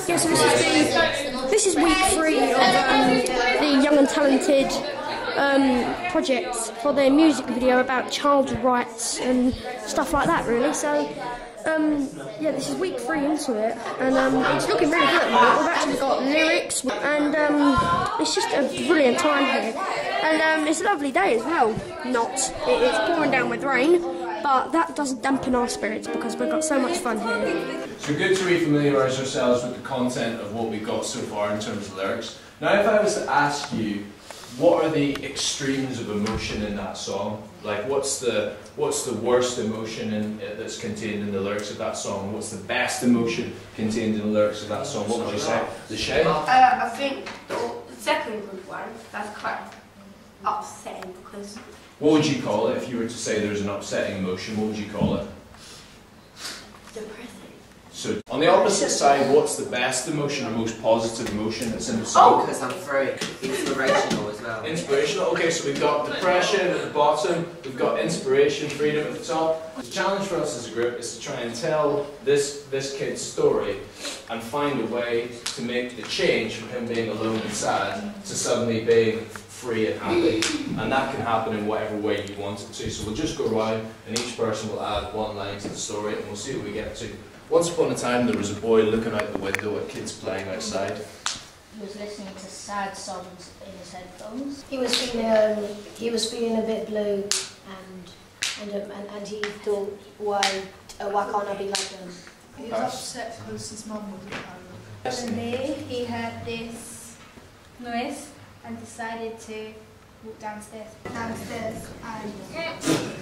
Yeah, so this is week 3 of the Young and Talented project for their music video about child rights and stuff like that, really. So, yeah, this is week 3 into it, and it's looking really good. We've actually got lyrics, and it's just a brilliant time here. And it's a lovely day as well. It's pouring down with rain, but that doesn't dampen our spirits because we've got so much fun here. So good to re-familiarise ourselves with the content of what we've got so far in terms of lyrics. Now if I was to ask you, what are the extremes of emotion in that song? Like what's the worst emotion that's contained in the lyrics of that song? What's the best emotion contained in the lyrics of that song? What would you say? The shade? I think the second good one, that's quite upsetting because... What would you call it if you were to say there's an upsetting emotion? What would you call it? Depressing. So, on the opposite side, what's the best emotion or most positive emotion that's in the song? Because I'm free. Inspirational as well. Inspirational. Okay, so we've got depression at the bottom, we've got inspiration, freedom at the top. The challenge for us as a group is to try and tell this kid's story and find a way to make the change from him being alone and sad to suddenly being free and happy. And that can happen in whatever way you want it to. So we'll just go around and each person will add one line to the story and we'll see what we get to. Once upon a time there was a boy looking out the window at kids playing outside. He was listening to sad songs in his headphones. He was feeling a bit blue, and he thought, why can't I be like him? He was upset because his mum wasn't home. Suddenly he heard this noise and decided to walk downstairs and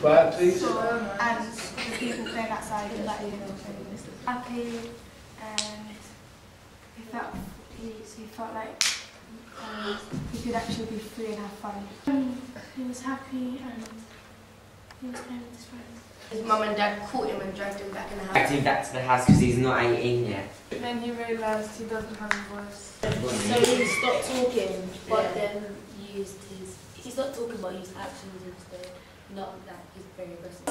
Quiet, please. and the people playing outside and like happy, and he felt like he could actually be free and have fun. He was happy and he was playing with his friends. His mum and dad caught him and dragged him back in the house. Dragged him back to the house because he's not 18 yet. Then he realised he doesn't have a voice. So he stopped talking, but then used his... He stopped talking, but used actions instead. Not that he's very aggressive.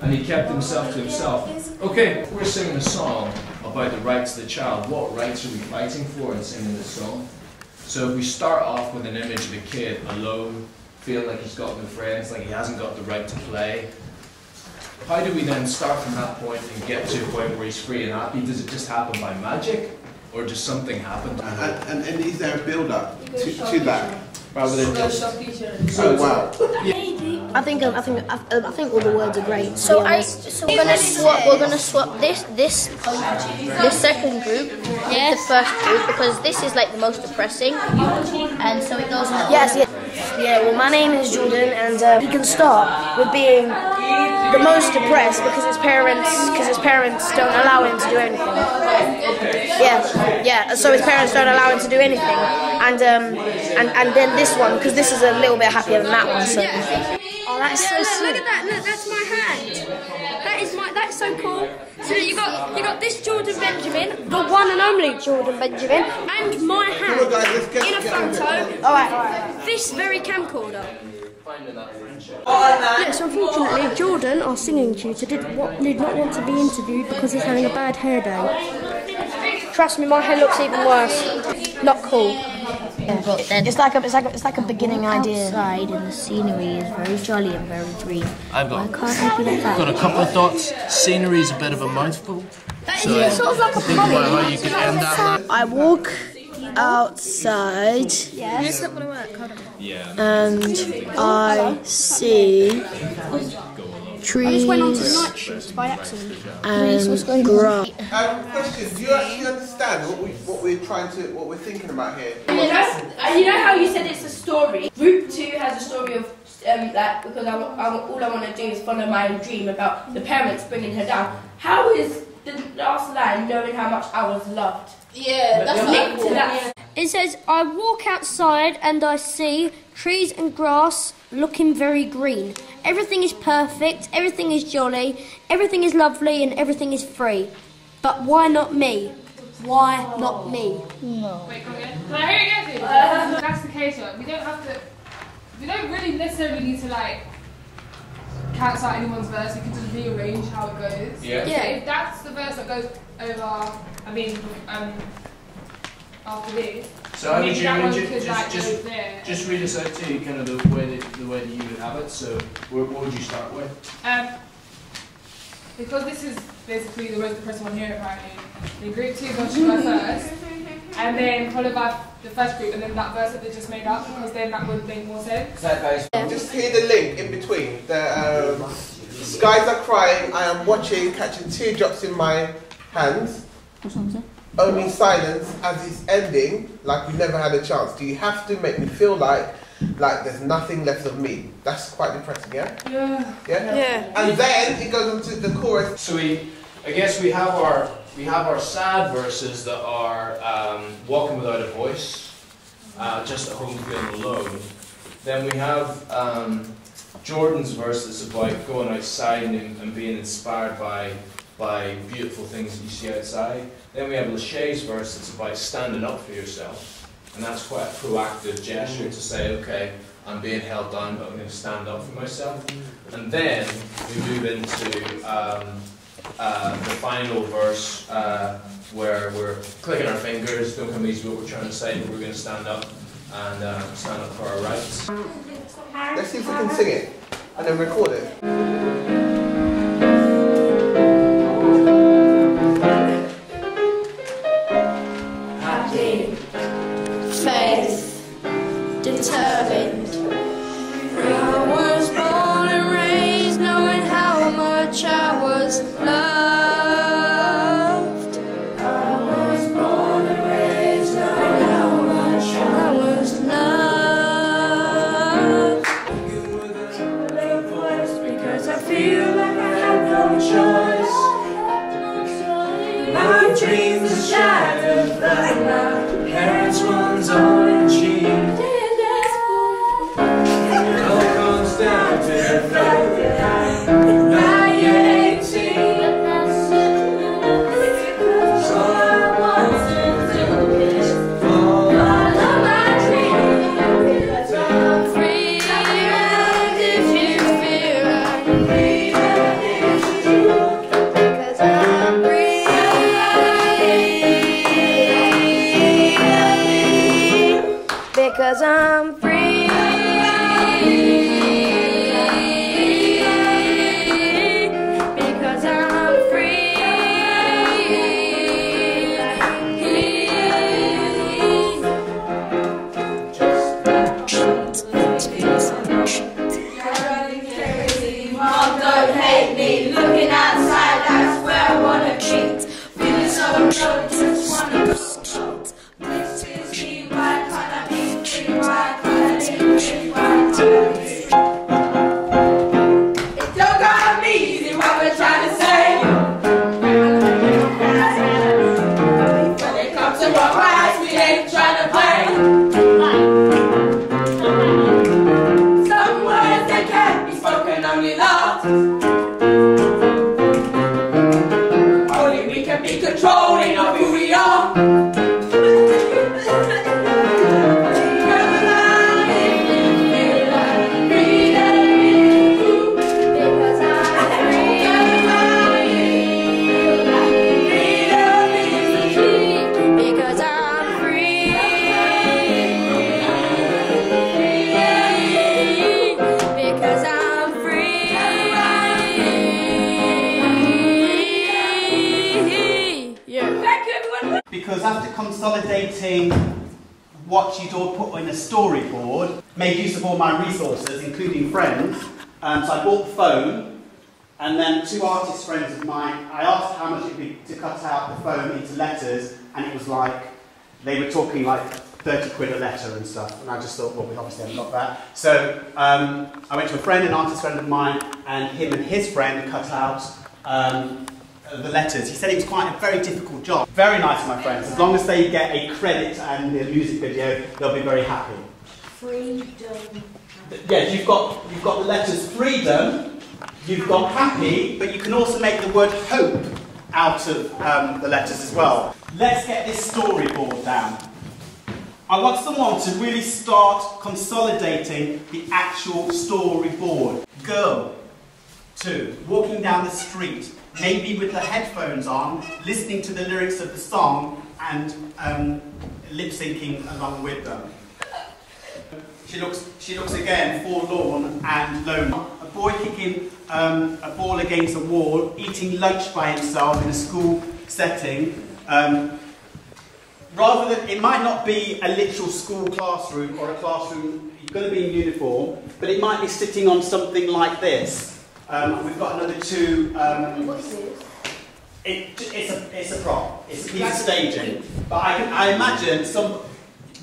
And he kept himself to himself. Okay, we're singing a song about the rights of the child. What rights are we fighting for in singing this song? So if we start off with an image of a kid alone, feeling like he's got no friends, like he hasn't got the right to play, how do we then start from that point and get to a point where he's free and happy? Does it just happen by magic? Or does something happen? And is there a build-up to that? Rather than just... So, wow. I think all the words are great. So we're gonna swap this second group with the first group because this is like the most depressing, and so it goes. Yes. Yeah, well, my name is Jordan, and he can start with being the most depressed because his parents don't allow him to do anything. Yeah. So his parents don't allow him to do anything, and then this one because this is a little bit happier than that one. So. Oh, that's so sweet. Look at that! Look, that's my hand. That's so cool. So you got this Jordan Benjamin, the one and only Jordan Benjamin, and my hand in a photo. All right. This very camcorder. Yes, unfortunately, Jordan, our singing tutor, did not want to be interviewed because he's having a bad hair day. Trust me, my hair looks even worse. Not cool. Yeah. It's like a beginning idea. Outside and the scenery is very jolly and very green. I've got a couple of thoughts. Scenery is a bit of a mouthful. So Sort of like a think about how you could end that. I walk outside. Yes. It's not gonna work. Hold on. And I see trees. I just went on to the night shift by accident. And grass. Question: do you actually understand what we're thinking about here? You know how you said it's a story? Group 2 has a story of that because all I want to do is follow my own dream about the parents bringing her down. How is the last line knowing how much I was loved? Yeah, that's linked to that. It says, I walk outside and I see trees and grass looking very green. Everything is perfect, everything is jolly, everything is lovely and everything is free. But why not me? Why not me? No. Wait, come again? Can I hear it again? That's the case, right? We don't really necessarily need to like cancel out anyone's verse, we can just rearrange how it goes. Yeah. So if that's the verse that goes, over, I mean, after this. So how would you, that would one you could, like, go there. just read us out to you kind of the way that you would have it. So what would you start with? Because this is basically the most depressing one here apparently, the group 2 verse should go first, and then followed by the first group, and then that verse that they just made up, because then that would make more sense. Just hear the link in between. The skies are crying, I am watching, catching teardrops in my hands. Only silence as it's ending, like we never had a chance. Do you have to make me feel like there's nothing left of me? That's quite depressing, yeah? Yeah. Yeah? Yeah. And then it goes into the chorus. So I guess we have our sad verses that are walking without a voice, just at home feeling alone. Then we have Jordan's verse that's about going outside and being inspired by beautiful things that you see outside. Then we have Lachey's verse that's about standing up for yourself, and that's quite a proactive gesture to say, okay, I'm being held down, but I'm going to stand up for myself. And then we move into the final verse where we're clicking our fingers, don't come easy what we're trying to say, but we're going to stand up and stand up for our rights. Let's see if we can sing it and then record it. Determined. I was born and raised knowing how much I was loved. I was born and raised knowing how much I was loved. Because I feel like I have no choice. My dreams are shattered like my parents' ones on cheap. Because I'm free. Because I'm free. Mom, don't hate me. Looking outside, that's where I wanna be. Feeling so low, just wanna go. This is me, why can't I be free? Why can't I be free? Why can't I be free? It don't gotta be easy what we're trying to say. When it comes to what rights, we ain't trying to play. Some words that can't be spoken, only love. Only we can be controlling of who we are. Because after consolidating what you'd all put in a storyboard, made use of all my resources, including friends, so I bought the phone, and then 2 artist friends of mine, I asked how much it would be to cut out the phone into letters, and it was like, they were talking like 30 quid a letter and stuff, and I just thought, well, we obviously haven't got that. So I went to a friend, an artist friend of mine, and him and his friend cut out the letters. He said it was quite a very difficult job. Very nice, my friends. As long as they get a credit and a music video, they'll be very happy. Freedom. Yes, you've got the letters freedom, you've got happy, but you can also make the word hope out of the letters as well. Let's get this storyboard down. I want someone to really start consolidating the actual storyboard. Girl 2, walking down the street. maybe with the headphones on, listening to the lyrics of the song and lip syncing along with them. She looks again forlorn and lonely. A boy kicking a ball against a wall, eating lunch by himself in a school setting. Rather than, it might not be a literal school classroom or a classroom, you're going to be in uniform, but it might be sitting on something like this. We've got another two. What is this? It's a prop. It's a piece of staging. But I imagine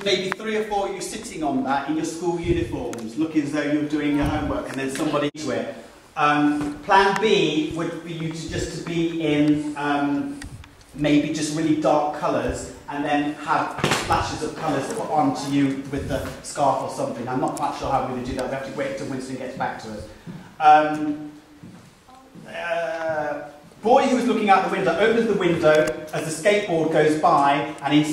maybe 3 or 4 of you sitting on that in your school uniforms, looking as though you're doing your homework, and then somebody to it. Plan B would be you to be in maybe just really dark colours, and then have splashes of colours put onto you with the scarf or something. I'm not quite sure how we're going to do that. We have to wait until Winston gets back to us. Boy who is looking out the window opens the window as the skateboard goes by, and in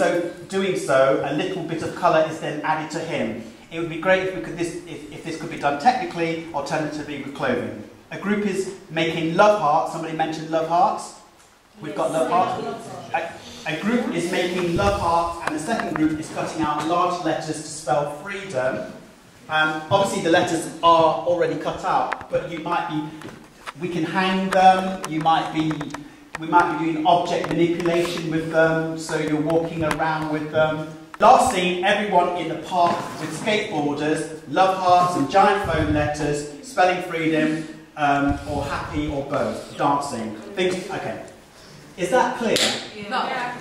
doing so, a little bit of colour is then added to him. It would be great if this could be done technically, alternatively with clothing. A group is making love hearts. Somebody mentioned love hearts. We've got love hearts. A group is making love hearts, and the second group is cutting out large letters to spell freedom. Obviously, the letters are already cut out, but we can hang them. We might be doing object manipulation with them, so you're walking around with them. Last scene, everyone in the park with skateboarders, love hearts and giant phone letters, spelling freedom, or happy, or both, dancing. Okay. Is that clear?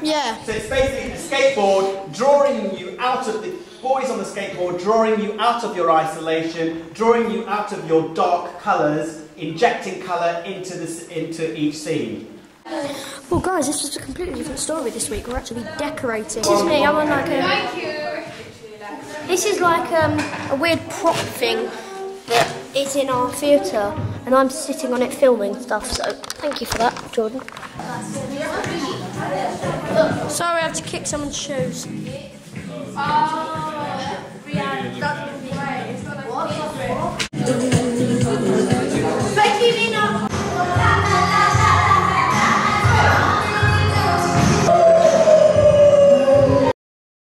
Yeah. So it's basically a skateboard drawing you out of the boys on the skateboard, drawing you out of your isolation, drawing you out of your dark colours, injecting colour into each scene. Well, guys, this is a completely different story this week. We're actually decorating. This is me. I'm on like a. Thank you. This is like a weird prop thing that is in our theatre, and I'm sitting on it filming stuff. So thank you for that, Jordan. Sorry, I have to kick someone's shoes. Oh,